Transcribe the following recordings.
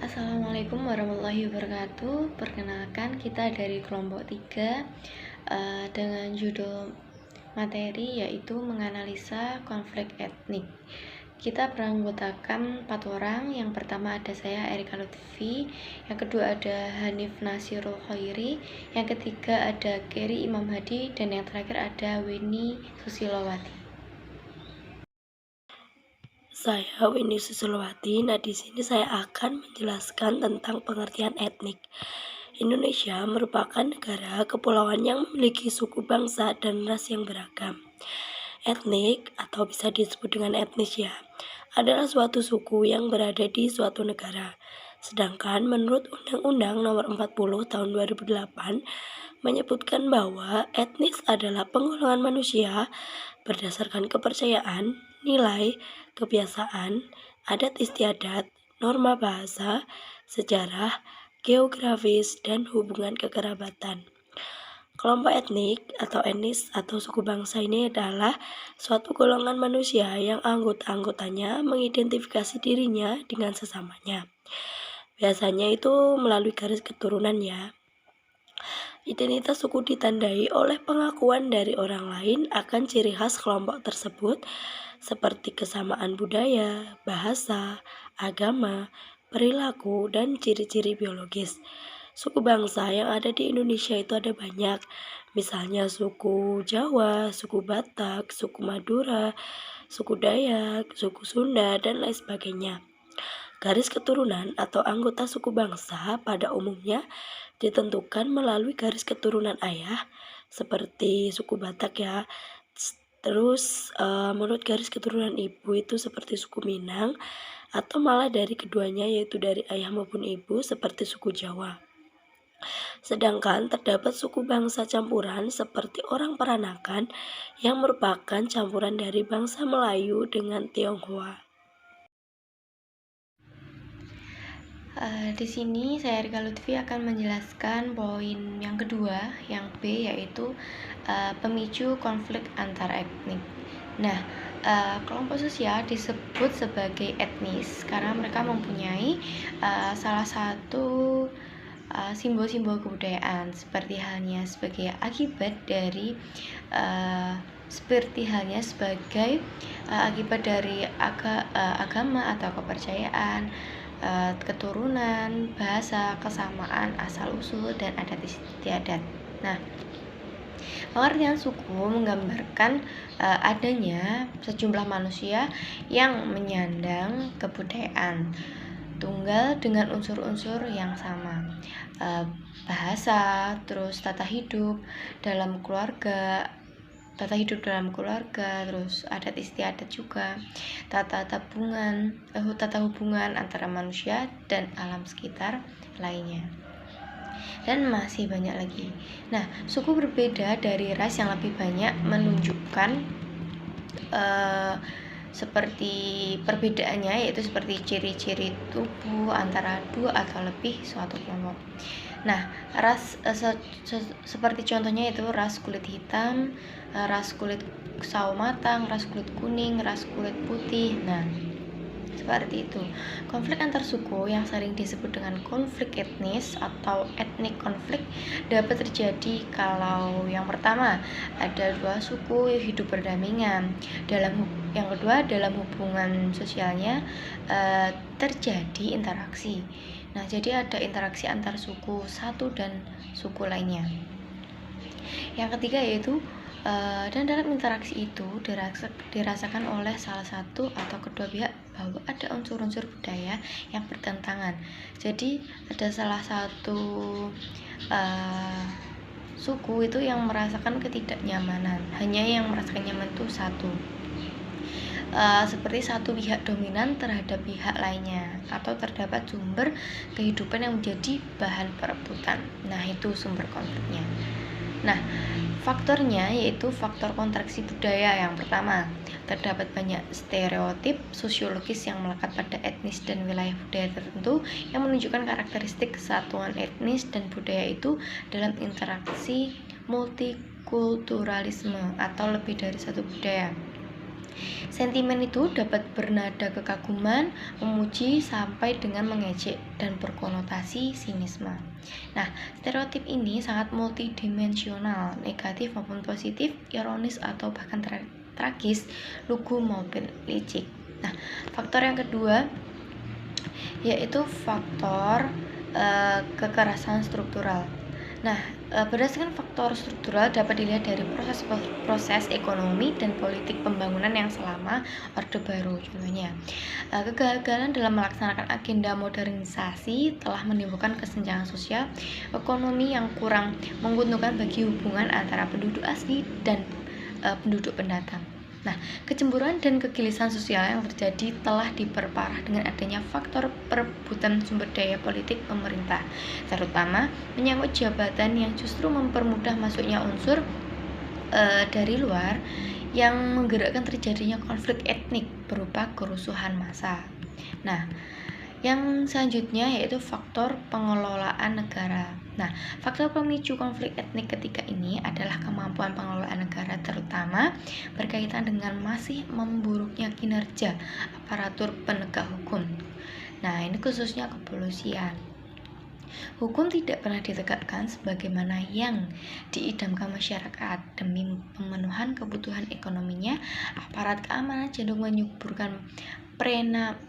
Assalamualaikum warahmatullahi wabarakatuh. Perkenalkan, kita dari kelompok 3 dengan judul materi yaitu menganalisa konflik etnik. Kita beranggotakan 4 orang. Yang pertama ada saya, Erika Lutfi. Yang kedua ada Hanif Nasirul Khairi. Yang ketiga ada Keri Imam Hadi. Dan yang terakhir ada Weni Susilowati. Saya Weni Susilowati. Nah, di sini saya akan menjelaskan tentang pengertian etnik. Indonesia merupakan negara kepulauan yang memiliki suku bangsa dan ras yang beragam. Etnik atau bisa disebut dengan etnis adalah suatu suku yang berada di suatu negara. Sedangkan menurut Undang-Undang Nomor 40 Tahun 2008 menyebutkan bahwa etnis adalah penggolongan manusia berdasarkan kepercayaan, nilai, kebiasaan, adat istiadat, norma bahasa, sejarah, geografis, dan hubungan kekerabatan. Kelompok etnik atau etnis atau suku bangsa ini adalah suatu golongan manusia yang anggota-anggotanya mengidentifikasi dirinya dengan sesamanya. Biasanya itu melalui garis keturunan Identitas suku ditandai oleh pengakuan dari orang lain akan ciri khas kelompok tersebut seperti kesamaan budaya, bahasa, agama, perilaku, dan ciri-ciri biologis. Suku bangsa yang ada di Indonesia itu ada banyak, misalnya suku Jawa, suku Batak, suku Madura, suku Dayak, suku Sunda, dan lain sebagainya. Garis keturunan atau anggota suku bangsa pada umumnya ditentukan melalui garis keturunan ayah, seperti suku Batak Terus menurut garis keturunan ibu itu seperti suku Minang, atau malah dari keduanya yaitu dari ayah maupun ibu seperti suku Jawa. Sedangkan terdapat suku bangsa campuran seperti orang Peranakan yang merupakan campuran dari bangsa Melayu dengan Tionghoa. Di sini saya Erika Lutfi akan menjelaskan poin yang kedua, yang B, yaitu pemicu konflik antar etnik. Nah, kelompok sosial disebut sebagai etnis karena mereka mempunyai salah satu simbol-simbol kebudayaan seperti halnya sebagai akibat dari akibat dari agama atau kepercayaan, keturunan, bahasa, kesamaan asal-usul, dan adat istiadat. Nah, pengertian suku menggambarkan adanya sejumlah manusia yang menyandang kebudayaan tunggal dengan unsur-unsur yang sama, bahasa, terus tata hidup dalam keluarga, terus adat istiadat juga, tata hubungan antara manusia dan alam sekitar lainnya, dan masih banyak lagi. Nah, suku berbeda dari ras yang lebih banyak menunjukkan seperti perbedaannya, yaitu seperti ciri-ciri tubuh antara dua atau lebih suatu kelompok. Nah, ras seperti contohnya itu ras kulit hitam, ras kulit sawo matang, ras kulit kuning, ras kulit putih. Nah, seperti itu. Konflik antar suku yang sering disebut dengan konflik etnis atau ethnic konflik dapat terjadi kalau yang pertama ada dua suku hidup berdampingan. Yang kedua, dalam hubungan sosialnya terjadi interaksi. Nah, jadi ada interaksi antar suku satu dan suku lainnya. Yang ketiga yaitu dan dalam interaksi itu dirasakan oleh salah satu atau kedua pihak bahwa ada unsur-unsur budaya yang bertentangan. Jadi ada salah satu suku itu yang merasakan ketidaknyamanan, hanya yang merasakan nyaman itu satu. Seperti satu pihak dominan terhadap pihak lainnya, atau terdapat sumber kehidupan yang menjadi bahan perebutan. Nah, itu sumber konfliknya. Nah, faktornya yaitu faktor kontraksi budaya. Yang pertama, terdapat banyak stereotip sosiologis yang melekat pada etnis dan wilayah budaya tertentu yang menunjukkan karakteristik kesatuan etnis dan budaya itu dalam interaksi multikulturalisme atau lebih dari satu budaya. Sentimen itu dapat bernada kekaguman, memuji, sampai dengan mengejek dan berkonotasi sinisme. Nah, stereotip ini sangat multidimensional, negatif maupun positif, ironis atau bahkan tragis, lugu maupun licik. Nah, faktor yang kedua yaitu faktor kekerasan struktural. Nah, berdasarkan faktor struktural dapat dilihat dari proses ekonomi dan politik pembangunan yang selama Orde Baru. Contohnya, kegagalan dalam melaksanakan agenda modernisasi telah menimbulkan kesenjangan sosial, ekonomi yang kurang menguntungkan bagi hubungan antara penduduk asli dan penduduk pendatang. Nah, kecemburuan dan kegelisahan sosial yang terjadi telah diperparah dengan adanya faktor perebutan sumber daya politik pemerintah, terutama menyangkut jabatan yang justru mempermudah masuknya unsur dari luar yang menggerakkan terjadinya konflik etnik berupa kerusuhan massa. Nah, yang selanjutnya yaitu faktor pengelolaan negara. Nah, faktor pemicu konflik etnik ketiga ini adalah kemampuan pengelolaan negara, terutama berkaitan dengan masih memburuknya kinerja aparatur penegak hukum. Nah, ini khususnya kepolisian. Hukum tidak pernah ditegakkan sebagaimana yang diidamkan masyarakat. Demi pemenuhan kebutuhan ekonominya, aparat keamanan cenderung menyuburkan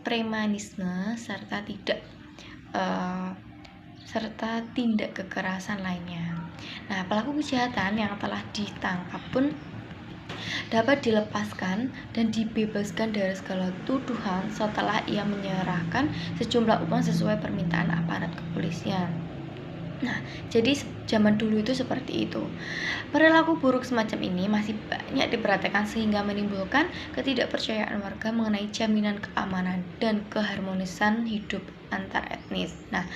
premanisme serta tindak kekerasan lainnya. Nah, pelaku kejahatan yang telah ditangkap pun dapat dilepaskan dan dibebaskan dari segala tuduhan setelah ia menyerahkan sejumlah uang sesuai permintaan aparat kepolisian. Nah, jadi zaman dulu itu seperti itu. Perilaku buruk semacam ini masih banyak diperhatikan sehingga menimbulkan ketidakpercayaan warga mengenai jaminan keamanan dan keharmonisan hidup antar etnis. Nah,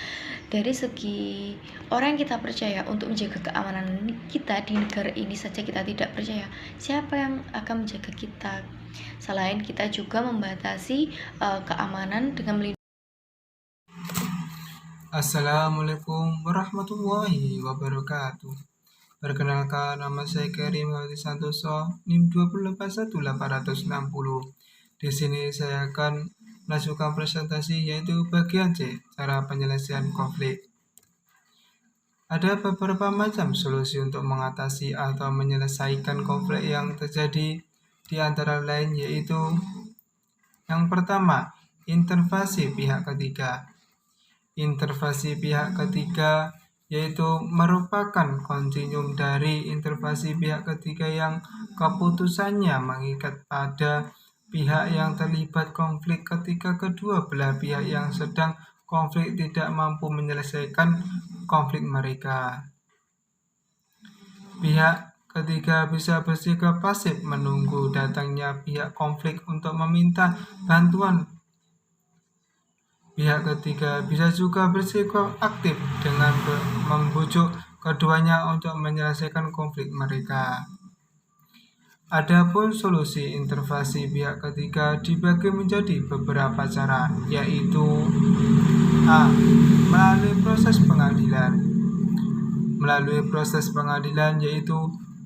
dari segi orang yang kita percaya untuk menjaga keamanan kita di negara ini saja kita tidak percaya, siapa yang akan menjaga kita? Selain kita juga membatasi keamanan dengan melindungi. Assalamualaikum warahmatullahi wabarakatuh. Perkenalkan, nama saya Karim Hadi Santoso, NIM 2811860. Di sini saya akan melakukan presentasi yaitu bagian C, cara penyelesaian konflik. Ada beberapa macam solusi untuk mengatasi atau menyelesaikan konflik yang terjadi, di antara lain yaitu yang pertama, intervensi pihak ketiga. Intervensi pihak ketiga yaitu merupakan kontinuum dari intervensi pihak ketiga yang keputusannya mengikat pada pihak yang terlibat konflik ketika kedua belah pihak yang sedang konflik tidak mampu menyelesaikan konflik mereka. Pihak ketiga bisa bersikap pasif menunggu datangnya pihak konflik untuk meminta bantuan. Pihak ketiga bisa juga bersikap aktif dengan membujuk keduanya untuk menyelesaikan konflik mereka. Adapun solusi intervensi pihak ketiga dibagi menjadi beberapa cara, yaitu A. Melalui proses pengadilan. Melalui proses pengadilan yaitu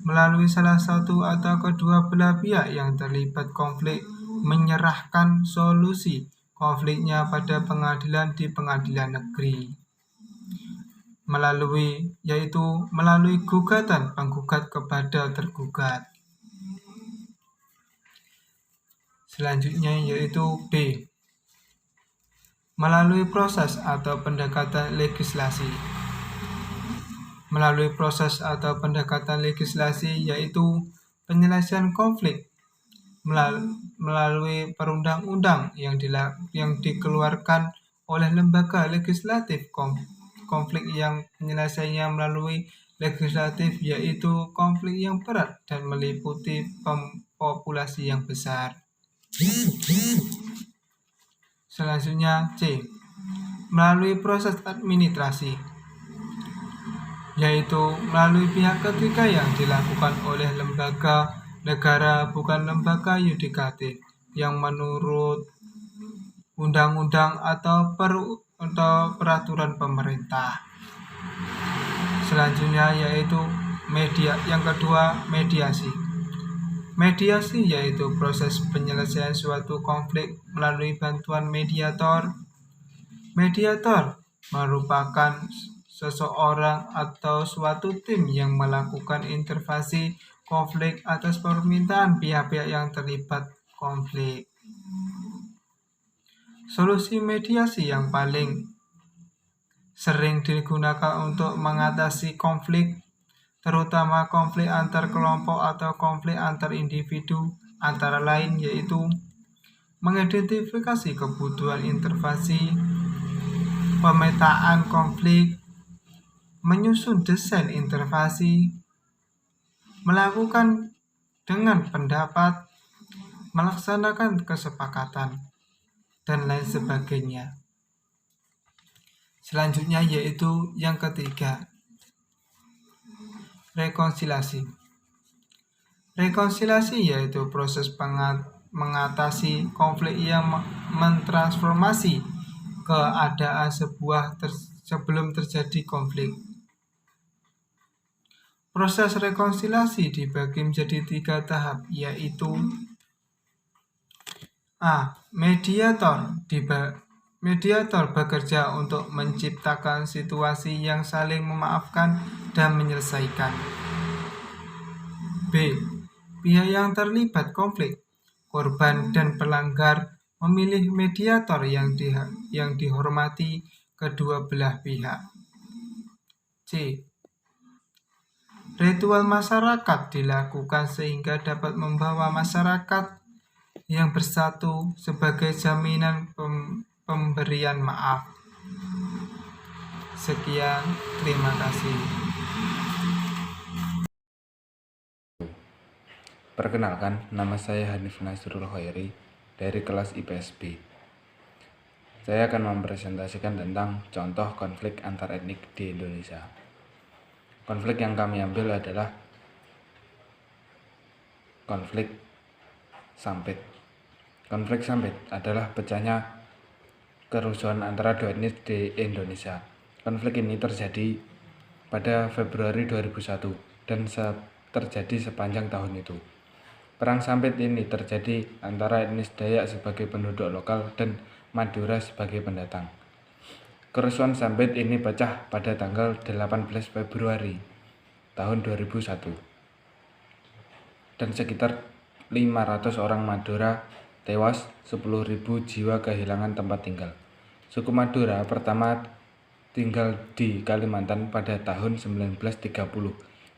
melalui salah satu atau kedua belah pihak yang terlibat konflik menyerahkan solusi konfliknya pada pengadilan di pengadilan negeri. Melalui gugatan penggugat kepada tergugat. Selanjutnya yaitu B. Melalui proses atau pendekatan legislasi. Melalui proses atau pendekatan legislasi yaitu penyelesaian konflik melalui perundang-undang yang dikeluarkan oleh lembaga legislatif. Konflik yang penyelesaiannya melalui legislatif yaitu konflik yang berat dan meliputi populasi yang besar. Selanjutnya C. Melalui proses administrasi, yaitu melalui pihak ketiga yang dilakukan oleh lembaga negara bukan lembaga yudikatif yang menurut undang-undang atau peraturan pemerintah. Selanjutnya yaitu yang kedua mediasi. Mediasi yaitu proses penyelesaian suatu konflik melalui bantuan mediator. Mediator merupakan seseorang atau suatu tim yang melakukan intervensi konflik atas permintaan pihak-pihak yang terlibat konflik. Solusi mediasi yang paling sering digunakan untuk mengatasi konflik, terutama konflik antar kelompok atau konflik antar individu, antara lain yaitu mengidentifikasi kebutuhan intervensi, pemetaan konflik, menyusun desain intervensi, melakukan dengan pendapat, melaksanakan kesepakatan, dan lain sebagainya. Selanjutnya yaitu yang ketiga, rekonsiliasi. Rekonsiliasi yaitu proses mengatasi konflik yang mentransformasi keadaan sebelum terjadi konflik. Proses rekonsiliasi dibagi menjadi 3 tahap, yaitu A. Mediator bekerja untuk menciptakan situasi yang saling memaafkan dan menyelesaikan. B. Pihak yang terlibat konflik, korban dan pelanggar, memilih mediator yang dihormati kedua belah pihak. C. Ritual masyarakat dilakukan sehingga dapat membawa masyarakat yang bersatu sebagai jaminan pemberian maaf. Sekian, terima kasih. Perkenalkan, nama saya Hanif Nasrul Khairi dari kelas IPS B. Saya akan mempresentasikan tentang contoh konflik antar etnik di Indonesia. Konflik yang kami ambil adalah konflik Sampit. Konflik Sampit adalah pecahnya kerusuhan antara dua etnis di Indonesia. Konflik ini terjadi pada Februari 2001 dan terjadi sepanjang tahun itu. Perang Sampit ini terjadi antara etnis Dayak sebagai penduduk lokal dan Madura sebagai pendatang. Kerusuhan Sampit ini pecah pada tanggal 18 Februari tahun 2001 dan sekitar 500 orang Madura tewas, 10.000 jiwa kehilangan tempat tinggal. Suku Madura pertama tinggal di Kalimantan pada tahun 1930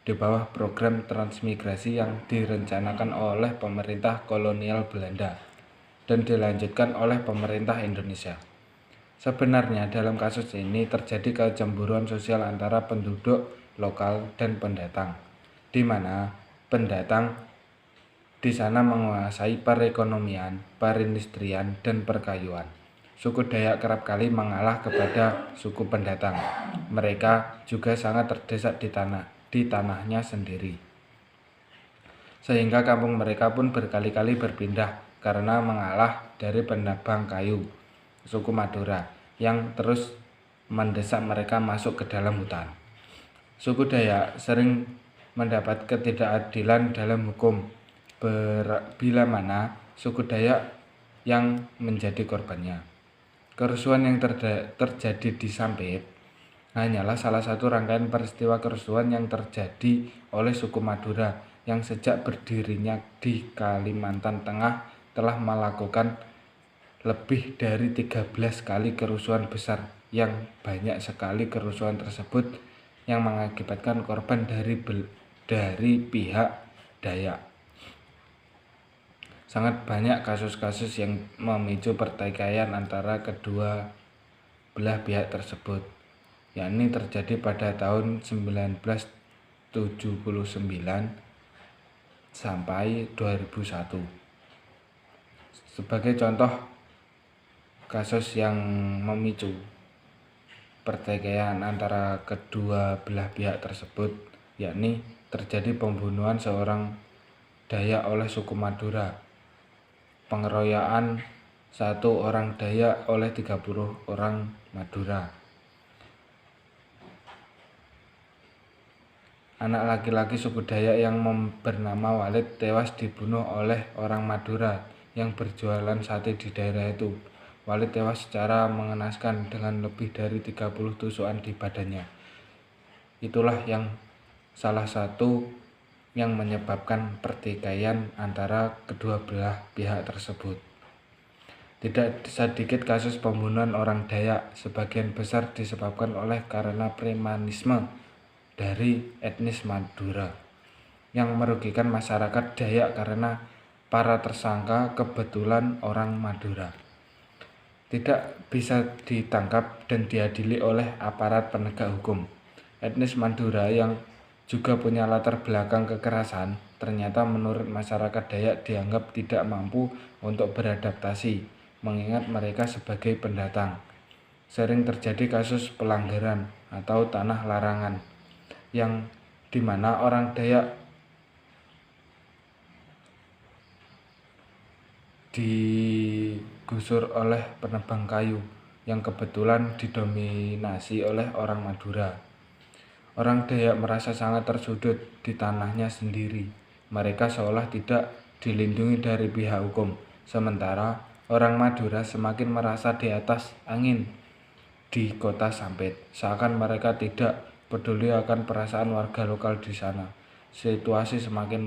di bawah program transmigrasi yang direncanakan oleh pemerintah kolonial Belanda dan dilanjutkan oleh pemerintah Indonesia. Sebenarnya dalam kasus ini terjadi kecemburuan sosial antara penduduk lokal dan pendatang, di mana pendatang di sana menguasai perekonomian, perindustrian, dan perkayuan. Suku Dayak kerap kali mengalah kepada suku pendatang. Mereka juga sangat terdesak di tanahnya sendiri. Sehingga kampung mereka pun berkali-kali berpindah karena mengalah dari penambang kayu, suku Madura, yang terus mendesak mereka masuk ke dalam hutan. Suku Dayak sering mendapat ketidakadilan dalam hukum bila mana suku Dayak yang menjadi korbannya. Kerusuhan yang terjadi di Sampit hanyalah salah satu rangkaian peristiwa kerusuhan yang terjadi oleh suku Madura yang sejak berdirinya di Kalimantan Tengah telah melakukan lebih dari 13 kali kerusuhan besar, yang banyak sekali kerusuhan tersebut yang mengakibatkan korban dari pihak Dayak. Sangat banyak kasus-kasus yang memicu pertikaian antara kedua belah pihak tersebut, yakni terjadi pada tahun 1979 sampai 2001. Sebagai contoh kasus yang memicu pertikaian antara kedua belah pihak tersebut, yakni terjadi pembunuhan seorang Dayak oleh suku Madura, pengeroyokan 1 orang Dayak oleh 30 orang Madura, anak laki-laki suku Dayak yang bernama Walid tewas dibunuh oleh orang Madura yang berjualan sate di daerah itu. Walid tewas secara mengenaskan dengan lebih dari 30 tusukan di badannya. Itulah yang salah satu yang menyebabkan pertikaian antara kedua belah pihak tersebut. Tidak sedikit kasus pembunuhan orang Dayak, sebagian besar disebabkan oleh karena premanisme dari etnis Madura yang merugikan masyarakat Dayak karena para tersangka kebetulan orang Madura. Tidak bisa ditangkap dan diadili oleh aparat penegak hukum. Etnis Madura yang juga punya latar belakang kekerasan, ternyata menurut masyarakat Dayak dianggap tidak mampu untuk beradaptasi, mengingat mereka sebagai pendatang. Sering terjadi kasus pelanggaran atau tanah larangan, yang dimana orang Dayak digusur oleh penebang kayu yang kebetulan didominasi oleh orang Madura. Orang Dayak merasa sangat tersudut di tanahnya sendiri. Mereka seolah tidak dilindungi dari pihak hukum, sementara orang Madura semakin merasa di atas angin di kota Sampit, seakan mereka tidak peduli akan perasaan warga lokal di sana. Situasi semakin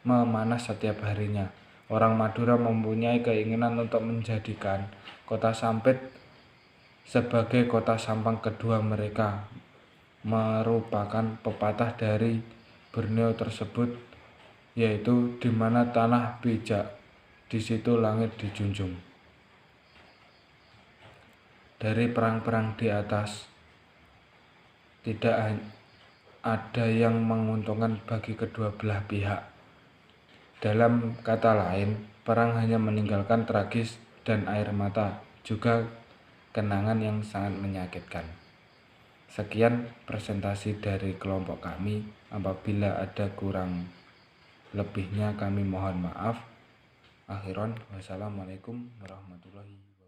memanas setiap harinya. Orang Madura mempunyai keinginan untuk menjadikan kota Sampit sebagai kota sampang kedua mereka, merupakan pepatah dari Borneo tersebut, yaitu di mana tanah bijak, di situ langit dijunjung. Dari perang-perang di atas, tidak ada yang menguntungkan bagi kedua belah pihak. Dalam kata lain, perang hanya meninggalkan tragis dan air mata, juga kenangan yang sangat menyakitkan. Sekian presentasi dari kelompok kami. Apabila ada kurang lebihnya kami mohon maaf. Akhiran, wassalamualaikum warahmatullahi wabarakatuh.